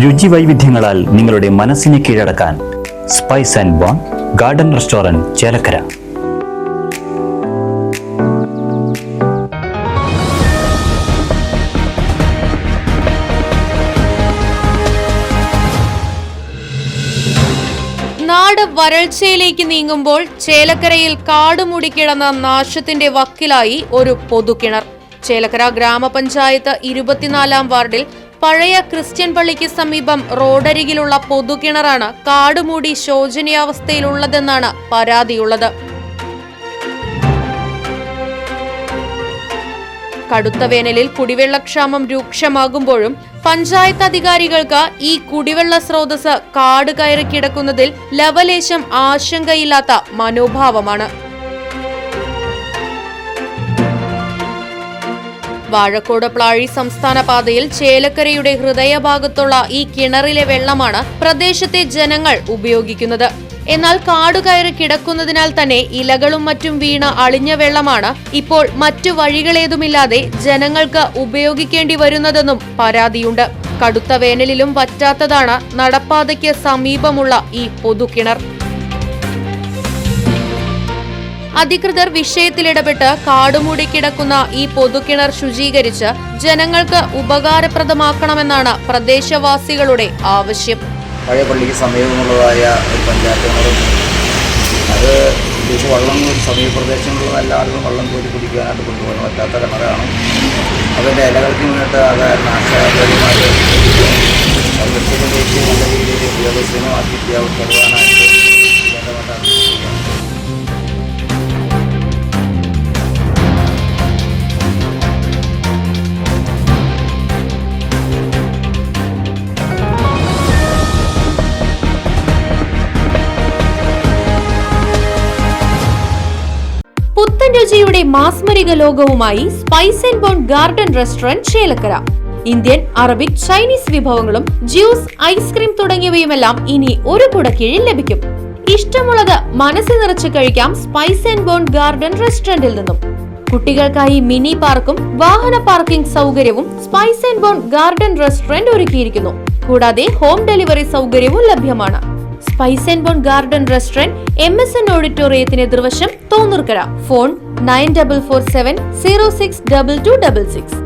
രുചി വൈവിധ്യങ്ങളാൽ നിങ്ങളുടെ മനസ്സിനെ കീഴടക്കാൻ spice and bone garden restaurant Chelakkara. നാട് വരൾച്ചയിലേക്ക് നീങ്ങുമ്പോൾ ചേലക്കരയിൽ കാടുമൂടിക്കിടന്ന നാശത്തിന്റെ വക്കിലായി ഒരു പൊതുകിണർ. ചേലക്കര ഗ്രാമപഞ്ചായത്ത് 24-ാം വാർഡിൽ പഴയ ക്രിസ്ത്യൻ പള്ളിക്ക് സമീപം റോഡരികിലുള്ള പൊതുകിണറാണ് കാടുമൂടി ശോചനീയാവസ്ഥയിലുള്ളതെന്നാണ് പരാതിയുള്ളത്. കടുത്ത വേനലിൽ കുടിവെള്ളക്ഷാമം രൂക്ഷമാകുമ്പോഴും പഞ്ചായത്ത് അധികാരികൾക്ക് ഈ കുടിവെള്ള സ്രോതസ് കാട് കയറി കിടക്കുന്നതിൽ ലവലേശം ആശങ്കയില്ലാത്ത മനോഭാവമാണ്. വാഴക്കോട് പ്ലാഴി സംസ്ഥാന പാതയിൽ ചേലക്കരയുടെ ഹൃദയഭാഗത്തുള്ള ഈ കിണറിലെ വെള്ളമാണ് പ്രദേശത്തെ ജനങ്ങൾ ഉപയോഗിക്കുന്നത്. എന്നാൽ കാടുകയറി കിടക്കുന്നതിനാൽ തന്നെ ഇലകളും മറ്റും വീണ് അളിഞ്ഞ വെള്ളമാണ് ഇപ്പോൾ മറ്റു വഴികളേതുമില്ലാതെ ജനങ്ങൾക്ക് ഉപയോഗിക്കേണ്ടി വരുന്നതെന്നും പരാതിയുണ്ട്. കടുത്ത വേനലിലും വറ്റാത്തതാണ് നടപ്പാതയ്ക്ക് സമീപമുള്ള ഈ പൊതുകിണർ. അധികൃതർ വിഷയത്തിലിടപെട്ട് കാടുമൂടി കിടക്കുന്ന ഈ പൊതുകിണർ ശുചീകരിച്ച് ജനങ്ങൾക്ക് ഉപകാരപ്രദമാക്കണമെന്നാണ് പ്രദേശവാസികളുടെ ആവശ്യം. പഴയ പള്ളിക്ക് സമീപമുള്ളതായ ഒരു പഞ്ചായത്ത് കിണറും അത് ഇത് വെള്ളം സമീപ പ്രദേശങ്ങളിലുള്ള എല്ലാ ആളുകളും വെള്ളം കോരി കുടിക്കാനായിട്ട് കൊണ്ടുപോകാൻ പറ്റാത്ത കിണറാണ്. അതിൻ്റെ ഇലകൾക്ക് മുന്നിട്ട് അത് നാശകരമായിട്ട് അത് വൃത്തിയിലേക്ക് നല്ല രീതിയിൽ ഉപയോഗശൂന്യമാക്കി തരുവാനായിട്ട് പുത്തൻ രുചിയുടെ മാസ്മരിക ലോകവുമായി spice and bone garden restaurant Chelakkara. Indian, Arabic, Chinese വിഭവങ്ങളും ജ്യൂസ്, ഐസ്ക്രീം തുടങ്ങിയവയുമെല്ലാം ഇനി ഒരു കുടക്കീഴിൽ ലഭിക്കും. ഇഷ്ടമുള്ളത് മനസ്സ് നിറച്ച് കഴിക്കാം സ്പൈസ് ആൻഡ് ബോൺ ഗാർഡൻ റെസ്റ്റോറന്റിൽ നിന്നും. കുട്ടികൾക്കായി മിനി പാർക്കും വാഹന പാർക്കിംഗ് സൗകര്യവും Spice and bone garden Restaurant ഒരുക്കിയിരിക്കുന്നു. കൂടാതെ ഹോം ഡെലിവറി സൗകര്യവും ലഭ്യമാണ്. Spice and bone garden Restaurant MSN ഓഡിറ്റോറിയത്തിന് എതിർവശം തോന്നൂർക്കര. ഫോൺ 9447 062266.